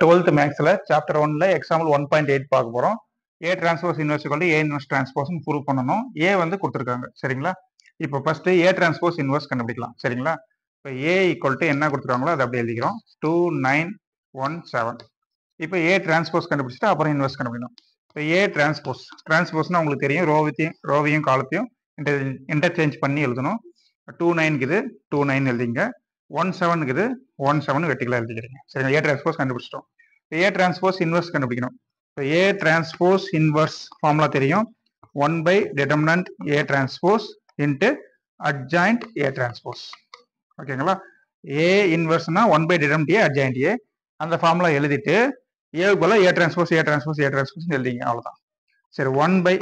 12th மேக்ஸ்ல chapter 1ல example 1.8 பார்க்க போறோம். ஏ transpose inverse equal to A inverse transpose prove பண்ணனும். ஏ வந்து கொடுத்திருக்காங்க சரிங்களா? இப்போ ஃபர்ஸ்ட் ஏ டிரான்ஸ்போஸ் இன்வெர்ஸ் கண்டுபிடிக்கலாம் சரிங்களா? இப்போ ஏ ஈக்குவல் டு என்ன கொடுத்திருக்காங்களோ அதை அப்படியே எழுதிக்கிறோம். 2917. இப்போ ஏ டிரான்ஸ்போஸ் கண்டுபிடிச்சிட்டு அப்புறம் இன்வெர்ஸ் கண்டுபிடிக்கணும். இப்போ ஏ டிரான்ஸ்போஸ்னா உங்களுக்கு தெரியும், ரோவையும் காலத்தையும் இன்டர்சேஞ்ச் பண்ணி எழுதணும். 29 இது 29 எழுதிங்க, 17 இது 17 வெட்டிக்கலா எழுதிக்கிறீங்க சரி. ஏ டிரான்ஸ்போஸ் கண்டுபிடிச்சிட்டோம். ஏ டிரான்ஸ்போஸ் இன்வெர்ஸ் கண்டுபிடிக்கணும். இப்போ ஏ டிரான்ஸ்போஸ் இன்வெர்ஸ் ஃபார்முலா தெரியும், 1 by determinant A transpose into adjoint A transpose. ஓகேங்களா? ஏ இன்வெர்ஸ்னா 1 by determinant ஏ அட்ஜாயிண்ட் ஏ. அந்த ஃபார்முலா எழுதிட்டு ஏவுக்கு போல ஏ டிரான்ஸ்போஸ் எழுதிங்க, அவ்வளவுதான் சரி. 1 by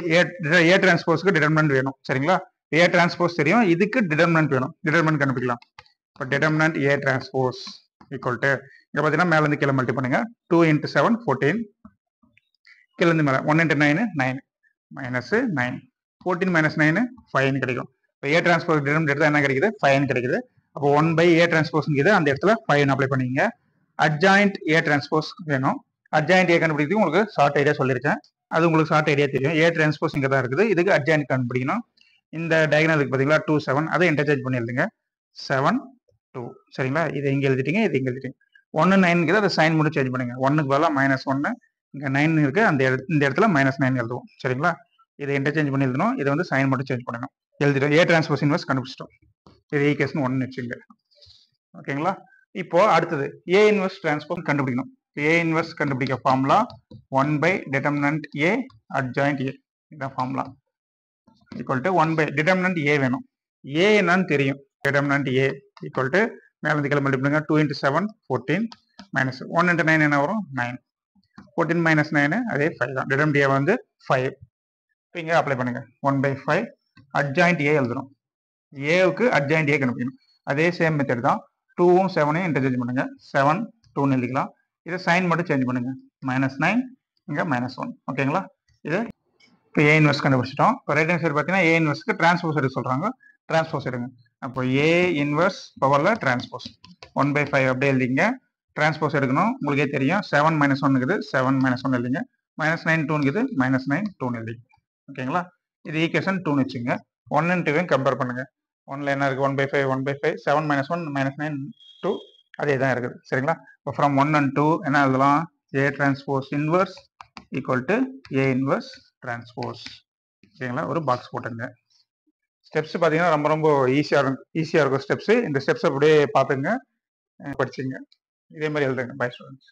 ஏ டிரான்ஸ்போஸ்க்கு டிடர்மினன்ட் வேணும் சரிங்களா? ஏ டிரான்ஸ்போஸ் தெரியும், இதுக்கு டிடர்மினன்ட் வேணும். டிடர்மினன்ட் கண்டுபிடிக்கலாம். இப்போ determinant A transpose equal to இங்க பார்த்தீங்கன்னா மேல இருந்து கீழே மல்டி பண்ணுங்க. 2 into 7 14, கீழே இருந்து மேல 1 into 9 9 மைனஸ் 9, 14 minus 9 5 கிடைக்கும். இப்போ ஏ டிரான்ஸ்போஸ் டிடர்மினன்ட் எடுத்தா என்ன கிடைக்குது? 5 கிடைக்குது. அப்போ 1 by ஏ டிரான்ஸ்போஸ் அந்த இடத்துல 5 அப்ளை பண்ணிங்க. அட்ஜாயிண்ட் ஏ டிரான்ஸ்போஸ் வேணும். அட்ஜாயிண்ட் ஏ கண்டுபிடிக்கிறது உங்களுக்கு ஷார்ட் ஐடியா சொல்லியிருக்கேன், அது உங்களுக்கு ஷார்ட் ஐடியா தெரியும். ஏ டிரான்ஸ்போஸ் இங்கே தான் இருக்குது, இதுக்கு அட்ஜாயிண்ட் கண்டுபிடிக்கணும். இந்த டயகனலுக்கு பார்த்தீங்களா 2 7, அதை இன்டர்சேஞ்ச் பண்ணி எழுதுங்க. 7 2 சரிங்களா? இதை இங்கே எழுதிட்டீங்க, இது இங்கே எழுதிட்டீங்க. 1 9 அதை சைன் மட்டும் சேஞ்ச் பண்ணுங்க. 1க்கு பதிலாக -1, இங்கே 9 இருக்கு, இந்த இடத்துல -9 எழுதுவோம் சரிங்களா? இதை இன்டர்சேஞ்ச் பண்ணி எழுதணும், இதை வந்து சைன் மட்டும் சேஞ்ச் பண்ணணும். எழுதிட்டோம். ஏ டிரான்ஸ்போஸ் இன்வெர்ஸ் கண்டுபிடிச்சிட்டோம். இது ஈக்குவேஷன் 1 வச்சுங்க. ஓகேங்களா? இப்போ அடுத்தது ஏ இன்வெர்ஸ் டிரான்ஸ்போஸ் கண்டுபிடிக்கணும். ஏ இன்வெர்ஸ் கண்டுபிடிக்க formula 1 by determinant A adjoint A. இதான் formula. Equal to 1 by determinant A வேணும். ஏ என்னன்னு தெரியும், determinant ஏ ஈக்குவல் டு மேல இருந்து கீழே மல்டி பண்ணுங்க. 2 into 7 14 மைனஸ் 1 into 9 என்ன வரும்? 9. 14 minus 9 அதே 5 தான். determinant ஏ வந்து 5. இங்க அப்ளை பண்ணுங்க. 1 by 5 அட்ஜாயிண்ட் ஏ எழுதணும். ஏவுக்கு அட்ஜாயிண்ட் ஏ கண்டுபிடிக்கணும். அதே சேம் மெத்தட் தான். 2வும் 7ஐயும் இன்டர்சேஞ்ச் பண்ணுங்க. 7 2ன்னு எழுதிக்கலாம். இதை சைன் மட்டும் சேஞ்ச் பண்ணுங்க. -9 இங்க -1. ஓகேங்களா? இது இப்போ ஏ இன்வெர்ஸ் கண்டுபிடிச்சிட்டோம். இப்போ ரைட் ஹேண்ட் சைடு பார்த்தீங்கன்னா ஏ இன்வெர்ஸ்க்கு டிரான்ஸ்போஸ் எடுக்க சொல்றாங்க. டிரான்ஸ்போஸ் எடுங்க. அப்போ ஏ இன்வெர்ஸ் பவர்ல டிரான்ஸ்போஸ் 1 by 5 அப்படியே எழுதிங்க. டிரான்ஸ்போஸ் எடுக்கணும், உங்களுக்கே தெரியும். 7 -1 இருக்குது, 7 -1 எழுதிங்க. -9 2 இருக்குது, -9 2 எழுதிங்க. ஓகேங்களா? இது ஈக்குவேஷன் 2ன்னு வச்சுங்க. 1 and 2 கம்பேர் பண்ணுங்க. 1ல என்ன இருக்கு? 1 by 5 1 by 5, 7 -1 -9 2 அதே தான் இருக்குது சரிங்களா? இப்போ ஃப்ரம் 1 and 2 என்ன எழுதலாம்? ஏ transpose inverse equal to A inverse transpose. சரிங்களா? ஒரு பாக்ஸ் போட்டுங்க. ஸ்டெப்ஸ் பார்த்தீங்கன்னா ரொம்ப ஈஸியாக இருக்கும் ஸ்டெப்ஸ். இந்த ஸ்டெப்ஸ் அப்படியே பார்த்துங்க, படிச்சுங்க. இதே மாதிரி எழுதுங்க. Bye students.